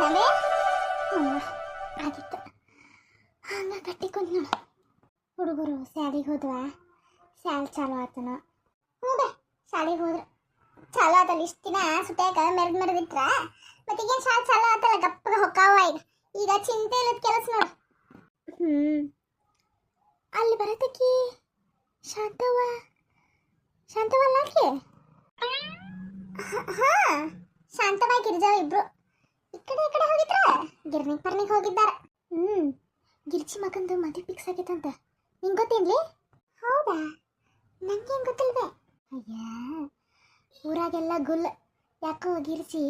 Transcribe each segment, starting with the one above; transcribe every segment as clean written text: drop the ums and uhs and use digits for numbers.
ಆಗಿತ್ತಲೇ ಆಗಿತ್ತು ಹಂಗ ಕಟ್ಟಿಕೊಂಡು ನೋಡು. ಹುಡುಗರು ಶಾಲೆಗೆ ಹೋದ್ವಾ? ಶಾಲೆ ಚಾಲು ಆತನ? ಹ್ಞೂ ಬೇ, ಶಾಲೆಗೆ ಹೋದ್ರು ಚಾಲು ಆತಲ್ಲ. ಇಷ್ಟು ದಿನ ಸುಟ್ಯಾಗ ಮೆರೆದಿಟ್ರ ಮತ್ತೀಗೇನು ಶಾಲೆ ಚಾಲು ಆತಲ್ಲ, ಗಪ್ಪಗ ಹೊಕ್ಕಾವ. ಈಗ ಚಿಂತೆ ಇಲ್ಲದ ಕೆಲಸ ನೋಡು. ಅಲ್ಲಿ ಬರತಕ್ಕಿ ಶಾಂತವಲ್ಲ ಆಕೆ? ಹಾ, ಶಾಂತವ ಗಿರಿಜಾವ ಇಬ್ರು ಈ ಕಡೆ ಹೋಗಿದ್ರ, ಗಿರ್ನಿಗೆ ಹೋಗಿದ್ದಾರ. ಗಿರ್ಜಿ ಮಗಂದು ಮದುವೆ ಫಿಕ್ಸ್ ಆಗೈತಂತ. ನಿಂಗೆ ಗೊತ್ತೇನ್ಲಿ? ಹೌದಾ? ನಂಗೇನು ಗೊತ್ತಿಲ್ವೇ? ಅಯ್ಯ, ಊರಾಗೆಲ್ಲ ಗುಲ್. ಯಾಕೋ ಗಿರ್ಜಿ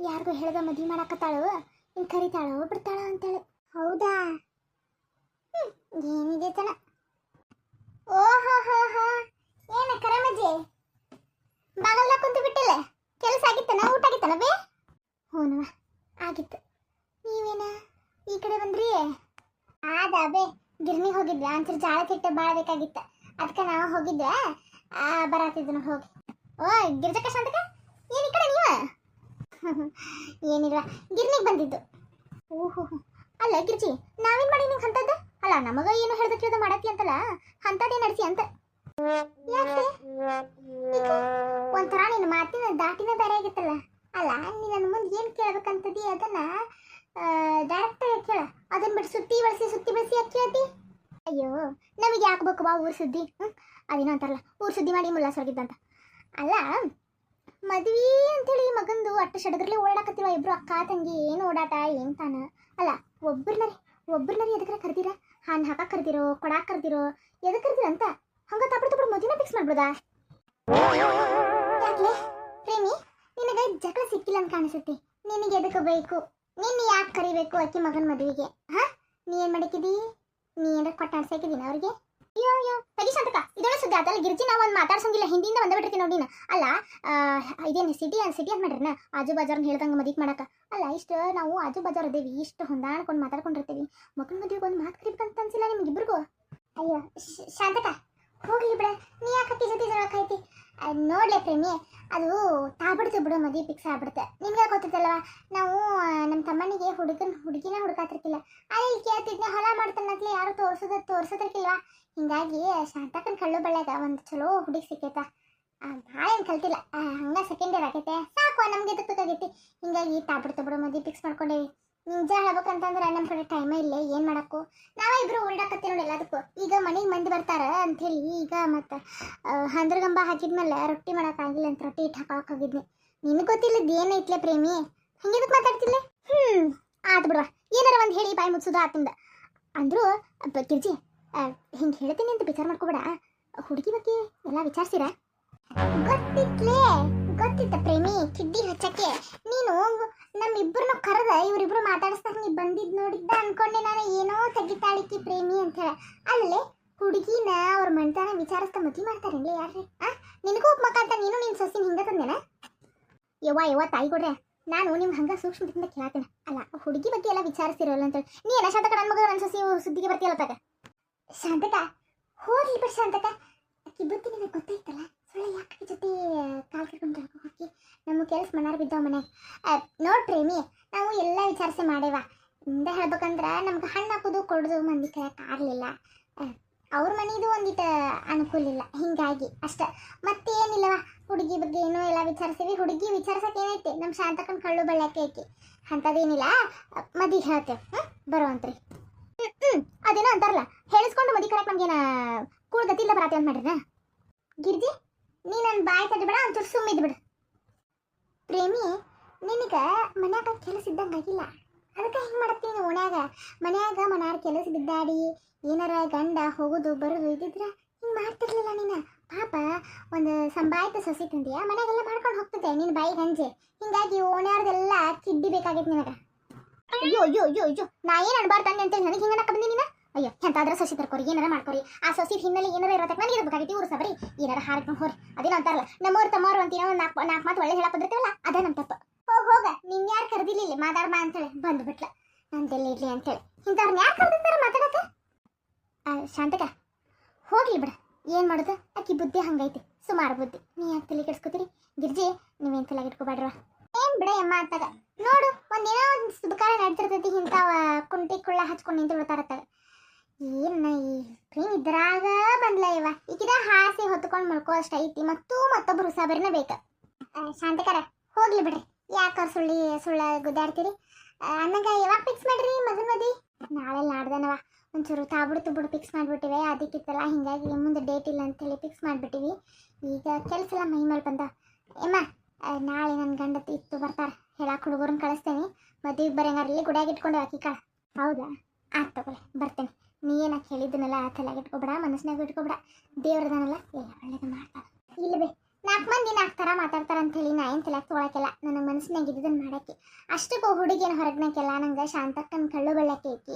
ಯಾರಿಗೂ ಹೇಳ್ದ ಮದುವೆ ಮಾಡಕತ್ತಾಳು, ಹಿಂಗೆ ಕರಿತಾಳೋ ಬಿಡ್ತಾಳೋ ಅಂತೇಳಿ. ಹೌದಾ? ಏನಿದೆ ತನ. ಓಹೋ ಹೋ ಹೋ, ಏನ ಕರಮಜ್ಜಿ ಬಾಗಲ್ದಾಗ ಕುಂತು ಬಿಟ್ಟಿಲ್ಲ? ಕೆಲಸ ಆಗಿತ್ತನ? ಊಟ ಆಗಿತ್ತನ ಬೇ? ಹ್ಞೂನವ ಆಗಿತ್ತು. ನೀವೇನ ಈ ಕಡೆ ಬಂದ್ರಿ? ಆದ ಬೇ, ಗಿರ್ನಿಗೆ ಹೋಗಿದ್ದೆ. ಒಂಚೂರು ಜಾಳ ತಿಟ್ಟ ಭಾಳ ಬೇಕಾಗಿತ್ತ, ಅದಕ್ಕೆ ನಾವು ಹೋಗಿದ್ದೆ. ಬರತ್ತಿದ್ದ ಹೋಗಿ. ಓ ಗಿರ್ಜಕ್ಕ, ಶಾಂತಕ, ಏನು ಈ ಕಡೆ ನೀವ? ಏನಿಲ್ಲ, ಗಿರ್ನಿಗೆ ಬಂದಿದ್ದು. ಓಹೋ, ಅಲ್ಲ ಗಿರ್ಜಿ, ನಾವೇನು ಮಾಡಿ ನಿಂಗೆ ಅಂತದ್ದು? ಅಲ್ಲ, ನಮಗ ಏನು ಹೇಳ್ದ ಕೇಳ್ದ ಮಾಡತ್ತಿ ಅಂತಲ್ಲ, ಅಂತದೇ ನಡೆಸಿ ಅಂತ. ಯಾಕೆ ಒಂಥರ ನಿನ್ನ ಮಾತಿನ ದಾಟಿನ ಬೇರೆ ಆಗಿತ್ತಲ್ಲ. ಅಲ್ಲ, ನೀ ನನ್ನ ಮುಂದೆ ಏನು ಕೇಳ್ಬೇಕಂತದಿ ಅದನ್ನ ಡೈರೆಕ್ಟ್ ಕೇಳ. ಅದನ್ನ ಬಿಟ್ಟು ಸುತ್ತಿ ಬಳಸಿ ಯಾಕೆ ಕೇಳ್ತಿ? ಅಯ್ಯೋ, ನಮಗೆ ಯಾಕೆ ಬೇಕು ಬಾ ಊರು ಸುದ್ದಿ? ಅದೇನೋ ಅಂತಾರಲ್ಲ, ಊರು ಸುದ್ದಿ ಮಾಡಿ ಮುಲ್ಲಾಸೋಗಿದ್ದಂತ. ಅಲ್ಲ, ಮದ್ವಿ ಅಂತೇಳಿ ಮಗಂದು ಅಟ್ಟ ಸಡಗರ್ಲಿ ಓಡಾಕತ್ತಿವ ಇಬ್ರು ಅಕ್ಕ ತಂಗಿ. ಏನು ಓಡಾಟ ಏನು ತಾನ? ಅಲ್ಲ, ಒಬ್ಬರನ್ನರಿ ಎದಕ್ರ ಕರ್ದಿರ? ಹಾನ್ ಹಾಕಕ್ಕೆ ಕರ್ದಿರೋ, ಕೊಡಾಕ್ ಕರ್ದಿರೋ, ಎದಕ್ಕೆ ಕರ್ದಿರ ಅಂತ ಹಂಗ ತಪ್ಪಡು ಮದುವೆನ ಫಿಕ್ಸ್ ಮಾಡ್ಬೋದಾ? ಯಾಕೆ ಪ್ರೇಮಿ, ನಿನಗೆ ಜಗಳ ಸಿಕ್ಕಿಲ್ಲ ಅಂತ ಕಾಣಿಸುತ್ತೆ. ನಿನಗೆ ಎದಕ್ಕೆ ಬೇಕು? ನಿನ್ನ ಯಾಕೆ ಕರಿಬೇಕು ಅಕ್ಕಿ ಮಗನ ಮದುವೆಗೆ? ಹಾ, ನೀ ಏನು ಮಾಡಕ್ಕಿದಿ? ನೀ ಏನಾರ ಕೊಟ್ಟು ಆಡ್ಸಾಕಿದೀನ ಅವ್ರಿಗೆ? ಅಯ್ಯೋ ತಗಿ ಶಾಂತಕ, ಇದೊಳ್ಳೆ ಸುದ್ದಿ ಆತಲ್ಲ ಗಿರ್ಜಿ. ನಾವು ಒಂದು ಮಾತಾಡ್ಸಂಗಿಲ್ಲ, ಹಿಂದಿಯಿಂದ ಬಂದ್ಬಿಟ್ಟಿರ್ತೀನಿ ನೋಡಿ. ಅಲ್ಲ, ಇದೇನು ಸಿಟಿ ಅಂತ ಮಾಡ್ರನ ಆಜು ಬಾಜಾರ್ನ ಹೇಳ್ದಂಗೆ ಮದಿಗೆ ಮಾಡಕ? ಅಲ್ಲ, ಇಷ್ಟು ನಾವು ಆಜು ಬಾಜಾರ್ ಅದೇವಿ, ಇಷ್ಟು ಹೊಂದಾಡ್ಕೊಂಡು ಮಾತಾಡ್ಕೊಂಡಿರ್ತೀವಿ. ಮಗನ ಮದುವೆಗೆ ಒಂದು ಮಾತು ಕರಿಬೇಕಂತ ಅನ್ಸಿಲ್ಲ ನಿಮ್ಗಿಬ್ರಿಗೂ? ಅಯ್ಯೋ ಶಾಂತಕ, ಹೋಗ್ಲಿ ಬಿಡ, ನೀ ಯಾಕೆ ಅಕ್ಕಿ ಜೊತೆ ಜಗಳಕೈತಿ? ನೋಡ್ಲೆ ಪ್ರೇಮಿ, ಅದು ತಾಬಿಡ್ತು ಬಿಡು, ಮದುವೆ ಫಿಕ್ಸ್ ಆಗ್ಬಿಡುತ್ತೆ. ನಿಮ್ಗೆ ಗೊತ್ತಿತ್ತಲ್ವ, ನಾವು ನಮ್ಮ ತಮ್ಮನಿಗೆ ಹುಡುಗಿನ ಹುಡುಕಾತಿರ್ಕಿಲ್ಲ. ಅಲ್ಲಿ ಕೇಳ್ತಿದ್ನೆ, ಹೊಲ ಮಾಡ್ತಾನತ್ಲೆ, ಯಾರು ತೋರ್ಸೋದಿರ್ಕಿಲ್ವಾ? ಹಿಂಗಾಗಿ ಶಾಂತಕನ ಕಳ್ಳು ಬಳ್ಳ್ಯಾಗ ಒಂದು ಚಲೋ ಹುಡುಗಿ ಸಿಕ್ಕೈತ. ಭಾಳ ಏನು ಕಲ್ತಿಲ್ಲ, ಹಂಗ ಸೆಕೆಂಡ್ ಇಯರ್ ಆಗೈತೆ, ಸಾಕು ನಮ್ಗೆ ಎದಕ್ಕಾಗೈತಿ. ಹಿಂಗಾಗಿ ತಾಬಿಡ್ತು ಬಿಡು, ಮದುವೆ ಫಿಕ್ಸ್ ಮಾಡ್ಕೊಂಡೇವಿ. ನಿಜ ಹೇಳ್ಬೇಕಂತಂದ್ರೆ ನಮ್ಮ ಕಡೆ ಟೈಮೇ ಇಲ್ಲ, ಏನು ಮಾಡಕ್ಕೂ. ನಾವೇ ಇಬ್ರು ಓಡಾಕತ್ತೀವಿ ನೋಡಿ ಎಲ್ಲದಕ್ಕೂ. ಈಗ ಮನೆಗೆ ಮಂದಿ ಬರ್ತಾರ ಅಂಥೇಳಿ ಈಗ ಮತ್ತು ಹಂದ್ರಗಂಬ ಹಾಕಿದ್ಮೇಲೆ ರೊಟ್ಟಿ ಮಾಡೋಕ್ಕಾಗಿಲ್ಲ ಅಂತ ರೊಟ್ಟಿ ಇಟ್ಟು ಹಾಕೊಳಕ್ಕೆ ಹೋಗಿದ್ನಿ. ನಿನಗೆ ಗೊತ್ತಿಲ್ಲದ್ದು ಏನೈತ್ಲೆ ಪ್ರೇಮಿ, ಹಿಂಗೆದಕ್ಕೆ ಮಾತಾಡ್ತಿಲ್ಲ? ಆತು ಬಿಡುವ, ಏನಾರ ಒಂದು ಹೇಳಿ ಬಾಯಿ ಮುಚ್ಚೋದು ಆತಿಂದ ಅಂದರು. ಗಿರ್ಜಿ, ಹಿಂಗೆ ಹೇಳ್ತೀನಿ ಅಂತ ವಿಚಾರ ಮಾಡ್ಕೋಬೇಡ. ಹುಡುಗಿ ಬಗ್ಗೆ ಎಲ್ಲ ವಿಚಾರಿಸಿರ? ಗೊತ್ತಿತ್ತ ಪ್ರೇಮಿ, ಕಿಡ್ಡಿ ಹಚ್ಚಕ್ಕೆ. ನೀನು ನಮ್ಮಿಬ್ಬರನ್ನ ಕರೆದ ಇವರಿಬ್ರು ಮಾತಾಡಿಸ್ದಾಗ ನೀ ಬಂದಿದ್ದು ನೋಡಿದ್ದ ಅನ್ಕೊಂಡೆ ನಾನು. ಏನೋ ತೆಗಿತಾಳಿಕ್ಕಿ ಪ್ರೇಮಿ ಅಂತ ಹೇಳ. ಅಲ್ಲೇ ಹುಡುಗಿನ ಅವ್ರ ಮಣ್ತಾನ ವಿಚಾರಿಸ್ತಾ ಮದುವೆ ಮಾಡ್ತಾರೇನ್ಲೇ ಯಾರ್ರಿ? ನಿನಗೂ ಉಪ್ಮಕ್ಕ ಅಂತ ನೀನು ನಿನ್ನ ಸೊಸಿನ ಹಿಂಗೆ ತಂದೇನ? ಯವ್ವ ತಾಯಿ ಕೊಡ್ರೆ, ನಾನು ನಿಮ್ಗೆ ಹಂಗೆ ಸೂಕ್ಷ್ಮದಿಂದ ಕೇಳ್ತೇನೆ. ಅಲ್ಲ, ಹುಡುಗಿ ಬಗ್ಗೆ ಎಲ್ಲ ವಿಚಾರಿಸ್ತಿರೋಲ್ಲ ಅಂತೇಳಿ ನೀ ಎಲ್ಲ ಶಾಂತಕ ನನ್ನ ಮಗ ನನ್ನ ಸೊಸಿ ಸುದ್ದಿಗೆ ಬರ್ತೀಯಲ್ಲ ತಾಗ. ಶಾಂತಕ ಹೋಗ್ಲಿ ಬಿಡು ಶಾಂತಕ, ಅಕ್ಕಿ ಬುದ್ಧಿ ನಿನಗೆ ಗೊತ್ತಾಯ್ತಲ್ಲ. ಸೊಳ್ಳೆ ಯಾಕೆ ಜೊತೆ ಕಾಲು ಕರ್ಕೊಂಡು ಹೋಗಿ ನಮ್ಮ ಕೆಲಸ ಮನಾರು ಬಿದ್ದಾವ ಮನೆಗೆ. ನೋಡಿ ಪ್ರೇಮಿ, ನಾವು ಎಲ್ಲ ವಿಚಾರಿಸಿ ಮಾಡೇವ. ಹಿಂದೆ ಹೇಳ್ಬೇಕಂದ್ರೆ ನಮ್ಗೆ ಹಣ್ಣು ಹಾಕೋದು ಕೊಡೋದು ಮಂದಿ ಕರೆಯಕ್ಕೆ ಆಗಲಿಲ್ಲ. ಅವ್ರ ಮನೆಯದು ಒಂದಿಟ್ಟು ಅನುಕೂಲ ಇಲ್ಲ, ಹಿಂಗಾಗಿ ಅಷ್ಟೆ. ಮತ್ತೇನಿಲ್ಲವ, ಹುಡುಗಿ ಬಗ್ಗೆ ಏನೋ ಎಲ್ಲ ವಿಚಾರಿಸ್ತೀವಿ. ಹುಡುಗಿ ವಿಚಾರಿಸಕ್ಕೆ ಏನೈತಿ, ನಮ್ಮ ಶಾಂತಕನ ಕಳ್ಳು ಬಳ್ಳಾಕೆ ಐತಿ, ಅಂಥದ್ದೇನಿಲ್ಲ. ಮದಿಗೆ ಹೇಳ್ತೇವೆ, ಬರುವಂತ್ರಿ. ಅದೇನೋ ಅಂತಾರಲ್ಲ, ಹೇಳಿಸ್ಕೊಂಡು ಮದಿ ಕರಕ್ಕೆ ನಮ್ಗೇನ ಕೂಳ್ ಗತಿಯಿಂದ ಬರತ್ತೆ ಅಂತ ಮಾಡ್ರಿನ? ಗಿರ್ಜಿ, ನೀ ನನ್ನ ಬಾಯಿ ತಡ್ಬೇಡ, ಒಂಚೂರು ಸುಮ್ಮಿದ್ ಬಿಡು. ಪ್ರೇಮಿ, ನಿನಗೆ ಮನ್ಯಾಗ ಕೆಲಸ ಇದ್ದಂಗಾಗಿಲ್ಲ, ಅದಕ್ಕೆ ಹಿಂಗೆ ಮಾಡತ್ತೀನಿ. ಓಣ್ಯಾಗ ಮನ್ಯಾಗ ಮನಾರ್ ಕೆಲಸ ಬಿದ್ದಾಡಿ ಏನಾರ ಗಂಡ ಹೋಗೋದು ಬರೋದು ಇದ್ದಿದ್ರೆ ಹಿಂಗೆ ಮಾಡ್ತಿರ್ಲಿಲ್ಲ ನೀನು. ಪಾಪ ಒಂದು ಸಂಬಾಯ್ತ ಸೊಸಿ ತಂದೆಯ ಮನೆಗೆಲ್ಲ ಮಾಡ್ಕೊಂಡು ಹೋಗ್ತದೆ ನಿನ್ನ ಬಾಯಿಗೆ ಹಂಜೆ. ಹಿಂಗಾಗಿ ಓಣ್ಯಾರ್ದೆಲ್ಲ ಕಿಡ್ಡಿ ಬೇಕಾಗೈತೆ ನಿನಗೆ. ಅಯ್ಯೋ ನಾ ಏನು ಅನ್ಬಾರ್ದು ತಂದೆ ಅಂತೇಳಿ ನನಗೆ ಹಿಂಗೆ ಅನ್ನಕ್ಕೆ ಬಂದಿ ನೀನು? ಅಯ್ಯೋ ಎಂತಾದ್ರೂ ಸೊಸಿ ತರ್ಕೋರಿ, ಏನಾರ ಮಾಡ್ಕೊರಿ. ಆ ಸೊಸಿ ಹಿನ್ನೆಲೆ ಏನಾರ ಇರೋದಕ್ಕೆ ನನಗೆ ಇರಬೇಕಾಗಿತ್ತು. ಊರು ಸಬರಿ ಏನಾರ ಹಾರ್ಕೊಂಡು ಹೋರಿ. ಅದೇನೋ ಅಂತಾರಲ್ಲ, ನಮ್ಮವ್ರು ತಮ್ಮವ್ರು ಅಂತೀನೋ ಒಂದು ನಾಲ್ಕು ಮಾತು ಒಳ್ಳೆ ಹೇಳಕ್ಕೆ ಬಂದಿರ್ತೀವಲ್ಲ, ಅದೇ ನಮ್ಮ ತಪ್ಪು. ಹೋಗ ನಿನ್ ಯಾರು ಕರೆದಿಲ್ಲ ಮಾತಾಡ್ಬಾ ಅಂತೇಳಿ ಬಂದುಬಿಟ್ಲ ನಂದೆಲ್ಲ ಇರ್ಲಿ ಅಂತೇಳಿ. ಇಂಥವ್ರನ್ನ ಯಾರು ಕರೆದಿರ್ತಾರ ಮಾತಾಡಕ್ಕೆ? ಶಾಂತಕ ಹೋಗ್ಲಿ ಬಿಡ, ಏನು ಮಾಡೋದು, ಆಕಿ ಬುದ್ಧಿ ಹಂಗೈತಿ, ಸುಮಾರು ಬುದ್ಧಿ. ನೀ ಯಾಕೆ ತಲೆ ಕೆಡ್ಸ್ಕೊತೀರಿ? ಗಿರ್ಜಿ, ನೀವೇನು ತಲೆಗೆ ಇಟ್ಕೋಬೇಡ್ರವ. ಏನು ಬಿಡ, ಯಮ್ಮ ಅಂತಾಗ ನೋಡು ಒಂದೇನೋ ಒಂದು ಸುಬಕಾರ ನಡ್ತಿರ್ತೈತಿ ಇಂಥವ ಕುಂಟಿ ಕುಳ್ಳ ಹಚ್ಕೊಂಡು ನಿಂತು ಬಿಡ್ತಾರತ್ತಾಗ ಏನ ಈ ಪ್ರೇಮ್ ಇದ್ರಾಗ ಬಂದ್ಲ ಇವ ಈಗಿದ ಹಾಸಿ ಹೊತ್ಕೊಂಡು ಮಲ್ಕೋ ಅಷ್ಟ ಐತಿ ಮತ್ತೊಬ್ರು ಹೊಸಬರಿನ ಬೇಕ ಶಾಂತಕರ ಹೋಗ್ಲಿ ಬಿಡ್ರಿ ಯಾಕ ಸುಳ್ಳ ಗುದ್ದಾಡ್ತೀರಿ ಅನ್ನಂಗ ಯಾವಾಗ ಫಿಕ್ಸ್ ಮಾಡ್ರಿ ಮದ್ವಿ ನಾಳೆ ನಾಡ್ದನವ ಒಂಚೂರು ತಾಬುಡು ತುಬುಡು ಫಿಕ್ಸ್ ಮಾಡಿಬಿಟ್ಟಿವೆ ಅದಕ್ಕಿತ್ತಲ್ಲ ಹಿಂಗಾಗಿ ಮುಂದೆ ಡೇಟ್ ಇಲ್ಲ ಅಂತೇಳಿ ಫಿಕ್ಸ್ ಮಾಡಿಬಿಟ್ಟಿವಿ ಈಗ ಕೆಲಸ ಎಲ್ಲ ಮೈ ಮೇಲೆ ಬಂದ ಏಮ್ಮ ನಾಳೆ ನನ್ನ ಗಂಡ ಇತ್ತು ಬರ್ತಾರೆ ಹೇಳಕ್ಕೆ ಹುಡುಗರನ್ನ ಕಳಿಸ್ತೇನೆ ಮದುವೆಗೆ ಬರಂಗಾರ ಇಲ್ಲಿ ಗುಡಿಯಾಗಿ ಇಟ್ಕೊಂಡು ಹಾಕಿ ಕಳ ಹೌದಾ ಆಯ್ತು ತಗೊಳ್ಳಿ ಬರ್ತೇನೆ ನೀ ಏನಕ್ಕೆ ಹೇಳಿದ್ದನಲ್ಲ ಆ ತಲೆಗೆ ಇಟ್ಕೊಬೇಡ ಮನಸ್ಸಿನಾಗ ಇಟ್ಕೊಬೇಡ ದೇವ್ರದನಲ್ಲ ಎಲ್ಲ ಒಳ್ಳೇದು ಮಾಡ್ತಾರೆ ಇಲ್ಲ ಬೇ 4 ಮಂದಿ 4 ಥರ ಮಾತಾಡ್ತಾರ ಅಂತ ಹೇಳಿ ನಾ ಏನು ತಲೆಗೆ ತೊಗೊಳಕ್ಕೆಲ್ಲ ನನ್ನ ಮನಸ್ಸಿನಾಗ ಇದ್ದದನ್ನು ಮಾಡೋಕ್ಕೆ ಅಷ್ಟಕ್ಕೂ ಹುಡುಗಿನ ಹೊರಗ್ನಕ್ಕೆಲ್ಲ ನಂಗೆ ಶಾಂತಕ್ಕನ ಕಳ್ಳು ಬೆಳ್ಳಕ್ಕೆ ಐತಿ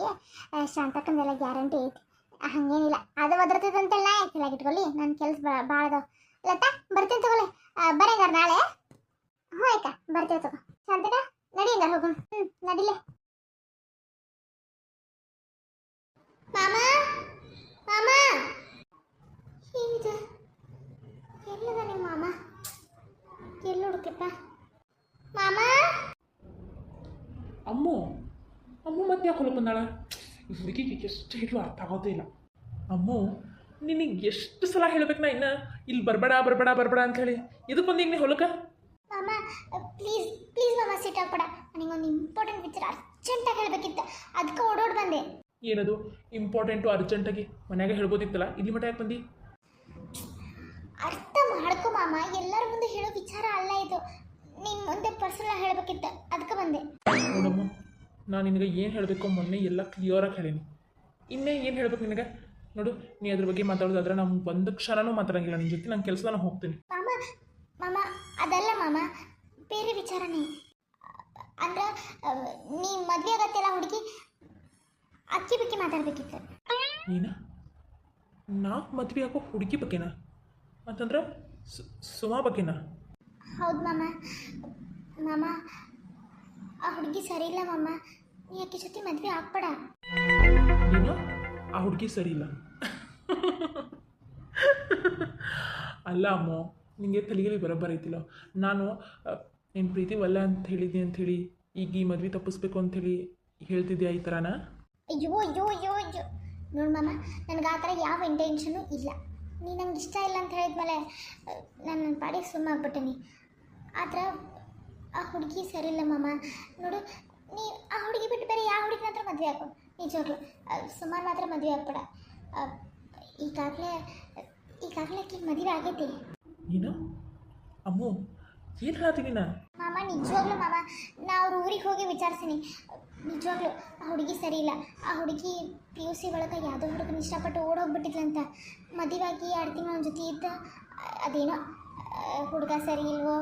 ಶಾಂತಕ್ಕಂದೆಲ್ಲ ಗ್ಯಾರಂಟಿ ಐತಿ ಹಂಗೇನಿಲ್ಲ ಅದು ಒದರ್ತದಂತೆಲ್ಲ ತಲೆಗೆ ಇಟ್ಕೊಳ್ಳಿ ನನ್ನ ಕೆಲಸ ಭಾಳ ಅದಾವ ಲತಾ ಬರ್ತೀನಿ ತಗೊಳ್ಳಿ ಬರಂಗಾರ ನಾಳೆ ಹ್ಞೂ ಆಯ್ತಾ ಬರ್ತೀವಿ ತಗೋ ಶಾಂತಕ ನಡಿ ಹಂಗಾರ ಹೋಗೋಣ ನಡಿಲೆ ಮಾಮ ಮಾಮ ಏನಿದೆ ಎಲ್ಲದ ನಿಮ್ಮ ಮಾಮ ಎಲ್ಲಿ ಹುಡುಕಪ್ಪ ಮಾಮ ಅಮ್ಮು ಮತ್ತೆ ಯಾಕೆ ಹೊಲಕ್ಕೆ ಬಂದಾಳ ಈ ಹುಡುಗಿಗೆ ಎಷ್ಟು ಹೇಳಲು ಅರ್ಥ ಆಗೋದೇ ಇಲ್ಲ ಅಮ್ಮು ನಿನಗೆ ಎಷ್ಟು ಸಲ ಹೇಳ್ಬೇಕು ನಾ ಇನ್ನು ಇಲ್ಲಿ ಬರಬೇಡ ಅಂತ ಹೇಳಿ ಇದಕ್ಕೊಂದು ಈಗ ನೀ ಹೊಲಕ್ಕೆ ಮಾಮ ಪ್ಲೀಸ್ ಮಾಮ ಸಿಟ್ಟಾಗ್ಬೇಡ ನನಗೊಂದು ಇಂಪಾರ್ಟೆಂಟ್ ವಿಚಾರ ಅರ್ಜೆಂಟಾಗಿ ಹೇಳಬೇಕಿತ್ತು ಅದಕ್ಕೆ ಓಡೋಡಿ ಬಂದೆ ಏನದು ಇಂಪಾರ್ಟೆಂಟು ಅರ್ಜೆಂಟಾಗಿ ಮನ್ಯಾಗ ಹೇಳ್ಬೋದಿತ್ತಲ್ಲ ಇಲ್ಲಿ ಮಟ್ಟ ಯಾಕೆ ಬಂದು ಅರ್ಥ ಮಾಡ್ಕೊ ಮಾಮ ಎಲ್ಲರ ಮುಂದೆ ಹೇಳೋ ವಿಚಾರ ಅಲ್ಲ ಇದು ನಿನ್ನ ಮುಂದೆ ಪರ್ಸನಲ್ ಹೇಳಬೇಕಿತ್ತು ಅದಕ್ಕೆ ಬಂದೆ ನೋಡಮ್ಮ ನಾನು ನಿನಗೆ ಏನು ಹೇಳಬೇಕು ಮೊನ್ನೆ ಎಲ್ಲ ಕ್ಲಿಯರಾಗಿ ಹೇಳೀನಿ ಇನ್ನೇ ಏನು ಹೇಳ್ಬೇಕು ನಿನಗೆ ನೋಡು ನೀ ಅದ್ರ ಬಗ್ಗೆ ಮಾತಾಡೋದಾದ್ರೆ ನಾನು ಒಂದು ಕ್ಷಣನೂ ಮಾತಾಡೋಂಗಿಲ್ಲ ನಿನ್ನ ಜೊತೆ ನನ್ನ ಕೆಲಸ ನಾನು ಹೋಗ್ತೀನಿ ಮಾಮ ಅದಲ್ಲ ಮಾಮ ಬೇರೆ ವಿಚಾರನೇ ಅಂದ್ರೆ ನೀ ಮದುವೆ ಆಗತ್ತೆಲ್ಲ ಹುಡುಗಿ ಅಕ್ಕಿ ಬಗ್ಗೆ ಮಾತಾಡ್ಬೇಕಿತ್ತು ನೀನಾ ನಾ ಮದುವೆ ಆಗೋ ಹುಡುಗಿ ಬಗ್ಗೆನಾ ಅಂತಂದ್ರೆ ಸುಮಾ ಬಗ್ಗೆನಾ ಹೌದು ಮಾಮ ಆ ಹುಡುಗಿ ಸರಿ ಇಲ್ಲ ಮಾಮ ನೀ ಅಕ್ಕಿ ಜೊತೆ ಮದುವೆ ಆಗ್ಬೇಡ ನೀನು ಆ ಹುಡುಗಿ ಸರಿ ಇಲ್ಲ ಅಲ್ಲ ಅಮ್ಮೋ ನಿಮಗೆ ತಲೆಯಲ್ಲಿ ಬರೋಬ್ಬರೈತಿಲ್ಲ ನಾನು ನಿನ್ನ ಪ್ರೀತಿ ವಲ್ಲ ಅಂತ ಹೇಳಿದ್ದೆ ಅಂಥೇಳಿ ಈಗ ಈ ಮದುವೆ ತಪ್ಪಿಸ್ಬೇಕು ಅಂಥೇಳಿ ಹೇಳ್ತಿದ್ಯಾ ಈ ಥರನಾ ಅಯ್ಯೋ ನೋಡು ಮಾಮ ನನಗೆ ಆ ಥರ ಯಾವ ಇಂಟೆನ್ಷನು ಇಲ್ಲ ನೀ ನಂಗೆ ಇಷ್ಟ ಇಲ್ಲ ಅಂತ ಹೇಳಿದ್ಮೇಲೆ ನಾನು ನನ್ನ ಪಾಡಿಗೆ ಸುಮ್ಮಾಗ್ಬಿಟ್ಟೀನಿ ಆದ್ರೆ ಆ ಹುಡುಗಿ ಸರಿ ಇಲ್ಲ ಮಾಮ ನೋಡು ನೀ ಆ ಹುಡುಗಿ ಬಿಟ್ಟು ಬೇರೆ ಯಾವ ಹುಡುಗಿನ ಹತ್ರ ಮದುವೆ ಹಾಕೋ ನಿಜವಾಗ್ಲು ಸುಮಾರು ಮಾತ್ರ ಮದುವೆ ಆಗ್ಬೇಡ ಈಗಾಗಲೇ ಆಕೆಗೆ ಮದುವೆ ಆಗೈತಿ ನೀನು ಅಮ್ಮು ಏನು ಹೇಳ್ತೀನಿ ನಾ ಮಾಮ ನಿಜವಾಗ್ಲು ಮಾಮ ನಾ ಅವ್ರ ಊರಿಗೆ ಹೋಗಿ ವಿಚಾರಿಸ್ತೀನಿ ನಿಜವಾಗ್ಲು ಆ ಹುಡುಗಿ ಸರಿ ಇಲ್ಲ ಆ ಹುಡುಗಿ PUC ಒಳಗೆ ಯಾವುದೋ ಹುಡುಗನ ಇಷ್ಟಪಟ್ಟು ಓಡೋಗ್ಬಿಟ್ಟಿದ್ಲಂತ ಮದುವಾಗಿ 2 ತಿಂಗಳು ಅವನ ಜೊತೆ ಇದ್ದ ಅದೇನೋ ಹುಡುಗ ಸರಿ ಇಲ್ವೋ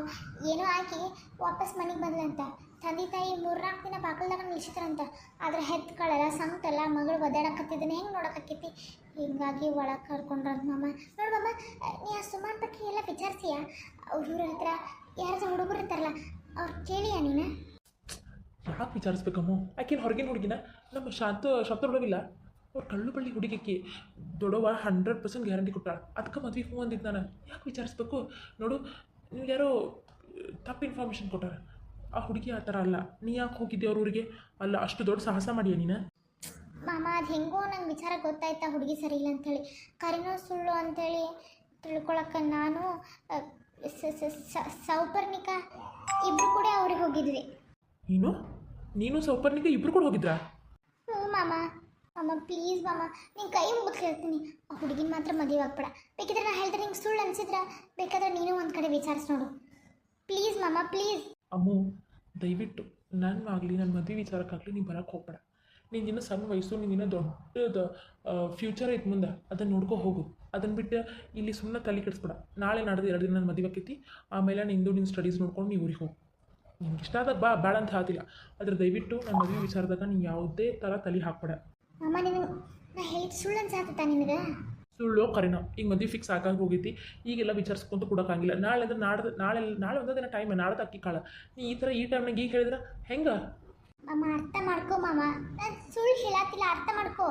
ಏನೋ ಆಗಿ ವಾಪಸ್ ಮನೆಗೆ ಬಂದ್ಲಂತ ತಂದೆ ತಾಯಿ 3-4 ದಿನ ಬಾಕಲ್ದಾಗ ನಿಲ್ಸಿದ್ರಂತ ಆದ್ರೆ ಹೆತ್ಕೊಳ್ಳಲ್ಲ ಸಂಕಟಲ್ಲ ಮಗಳು ಒದ್ದಾಡಕತ್ತಿದ್ದನ್ನ ಹೆಂಗೆ ನೋಡೋಕಕ್ಕೈತಿ ಹಿಂಗಾಗಿ ಒಳಗೆ ಕರ್ಕೊಂಡ್ರಂತ ಮಾಮ ನೋಡು ಮಾಮ ನೀ ಆ ಸುಮಾರು ಬಗ್ಗೆ ಎಲ್ಲ ವಿಚಾರಿಸಿಯಾ ಅವ್ರ ಇವ್ರ ಹತ್ರ ಯಾರಾದ್ರೂ ಹುಡುಗರು ಇರ್ತಾರಲ್ಲ ಅವ್ರು ಕೇಳಿಯಾ ನೀನು ಯಾಕೆ ವಿಚಾರಿಸ್ಬೇಕಮ್ಮು ಆಕೆನು ಹೊರಗಿನ ಹುಡುಗಿನ ನಮ್ಮ ಶಾಂತ ಹುಡುಗಿಲ್ಲ ಅವ್ರು ಕಳ್ಳು ಬಳ್ಳಿ ಹುಡುಗಿಕ್ಕೆ ದೊಡ್ಡವ 100% ಗ್ಯಾರಂಟಿ ಕೊಟ್ಟಾಳ ಅದಕ್ಕೆ ಮದುವೆ ಹೂ ಅಂದಿದ್ದು ನಾನು ಯಾಕೆ ವಿಚಾರಿಸ್ಬೇಕು ನೋಡು ನಿಮ್ಗೆ ಯಾರೋ ತಪ್ಪು ಇನ್ಫಾರ್ಮೇಷನ್ ಕೊಟ್ಟಾರ ಆ ಹುಡುಗಿ ಆ ಥರ ಅಲ್ಲ ನೀ ಯಾಕೆ ಹೋಗಿದ್ದೆ ಅವ್ರ ಊರಿಗೆ ಅಲ್ಲ ಅಷ್ಟು ದೊಡ್ಡ ಸಾಹಸ ಮಾಡಿಯ ನೀನು ಮಾಮ ಅದು ಹೆಂಗೋ ನಂಗೆ ವಿಚಾರ ಗೊತ್ತಾಯ್ತಾ ಹುಡುಗಿ ಸರಿ ಇಲ್ಲ ಅಂಥೇಳಿ ಕರಿನೋ ಸುಳ್ಳು ಅಂಥೇಳಿ ತಿಳ್ಕೊಳಕ್ಕೆ ನಾನು ಸೌಪರ್ಣಿಕ ಇಬ್ಬರು ಕೂಡ ಅವ್ರಿಗೆ ಹೋಗಿದ್ವಿ ನೀನು ಸೌಪರ್ಣಿಕ ಇಬ್ಬರು ಕೂಡ ಹೋಗಿದ್ರಾ ಹ್ಞೂ ಮಾಮ ಪ್ಲೀಸ್ ಮಾಮ ನೀನು ಕೈ ಮುಗಿದು ಹೇಳ್ತೀನಿ ಆ ಹುಡುಗಿನ ಮಾತ್ರ ಮದುವೆ ಆಗ್ಬೇಡ ಬೇಕಿದ್ರೆ ನಾನು ಹೇಳಿದ್ರೆ ನಿಂಗೆ ಸುಳ್ಳು ಅನಿಸಿದ್ರೆ ಬೇಕಾದ್ರೆ ನೀನು ಒಂದು ಕಡೆ ವಿಚಾರಿಸಿ ನೋಡು ಪ್ಲೀಸ್ ಮಾಮ ಪ್ಲೀಸ್ ಅಮ್ಮು ದಯವಿಟ್ಟು ಆಗಲಿ ನನ್ನ ಮದುವೆ ವಿಚಾರಕ್ಕಾಗಲಿ ನೀನು ಬರೋಕ್ಕೆ ಹೋಗ್ಬೇಡ ನೀನು ಇನ್ನೂ ಸಣ್ಣ ವಯಸ್ಸು ನೀನು ದೊಡ್ಡದು ಫ್ಯೂಚರ್ ಐತೆ ಮುಂದೆ ಅದನ್ನು ನೋಡ್ಕೊ ಹೋಗು ಅದನ್ನು ಬಿಟ್ಟು ಇಲ್ಲಿ ಸುಮ್ಮನೆ ತಲೆ ಕೆಡಿಸ್ಬೇಡ ನಾಳೆ ನಾಡ್ದು 2 ದಿನ ನನ್ನ ಮದುವೆ ಆಕೈತಿ ಆಮೇಲೆ ನಿನ್ನ ಸ್ಟಡೀಸ್ ನೋಡ್ಕೊಂಡು ನೀವು ಊರಿಗೆ ಹೋಗು ನಿಮ್ಗೆ ಇಷ್ಟ ಆದಾಗ ಬೇಡ ಅಂತ ಹೇಳ್ತಿಲ್ಲ ಆದರೆ ದಯವಿಟ್ಟು ನನ್ನ ಮದುವೆ ವಿಚಾರದಾಗ ನೀನು ಯಾವುದೇ ಥರ ತಲೆ ಹಾಕ್ಬೇಡ ಅಮ್ಮ ನೀನು ನಾ ಹೇಳಿದ್ದು ಸುಳ್ಳು ಅನ್ಸಾಕತ್ತಾ ನಿನಗೆ ಸುಳ್ಳು ಕರೆನೋ ಈಗ ಮದುವೆ ಫಿಕ್ಸ್ ಆಗಾಗಿ ಹೋಗೈತಿ ಈಗೆಲ್ಲ ವಿಚಾರಿಸ್ಕೊಂತ ಕೊಡೋಕ್ಕಾಗಿಲ್ಲ ನಾಳೆ ಅಂದ್ರೆ ನಾಳೆ ಒಂದೇ ದಿನ ಟೈಮ್ ನಾಡ್ದು ಅಕ್ಕಿ ಕಾಳ ನೀ ಈ ಥರ ಈ ಟೈಮ್ನಾಗ ಈಗ ಹೇಳಿದ್ರೆ ಹೆಂಗೆ ಅಮ್ಮ ಅರ್ಥ ಮಾಡ್ಕೋ ಮಾಮ ನಾನು ಸುಳ್ಳು ಹೇಳತ್ತಿಲ್ಲ ಅರ್ಥ ಮಾಡ್ಕೋ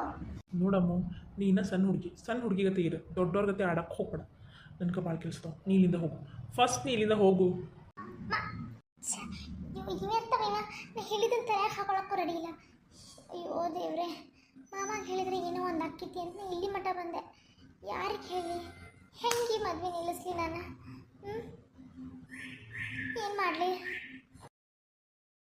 ನೋಡಮ್ಮ ನೀ ಇನ್ನೂ ಸಣ್ಣ ಹುಡುಗಿ ಗತೆ ಇರು ದೊಡ್ಡವ್ರ ಗತೆ ಆಡಕ್ಕೆ ಹೋಗ್ಬೇಡ ನನಗೆ ಭಾಳ ಕೆಲಸ ನೀ ಇಲ್ಲಿಂದ ಹೋಗು ಫಸ್ಟ್ ನೀ ಇಲ್ಲಿಂದ ಹೋಗು ಇವೆಂತವೇನ ನಾ ಹೇಳಿದಂತ ಯಾಕೆ ಹಾಕೊಳಕ್ಕೂ ರೆಡಿ ಇಲ್ಲ. ಅಯ್ಯೋ ದೇವ್ರೆ, ಮಾಮಾಗೆ ಹೇಳಿದ್ರೆ ಏನೋ ಒಂದು ಅಕ್ಕಿತಿ ಅಂತ ನಾ ಇಲ್ಲಿ ಮಠ ಬಂದೆ. ಯಾರಿಗೆ ಹೇಳಿ ಹೆಂಗೆ ಮದುವೆ ನಿಲ್ಲಿಸ್ಲಿ ನಾನು? ಏನು ಮಾಡಲಿ?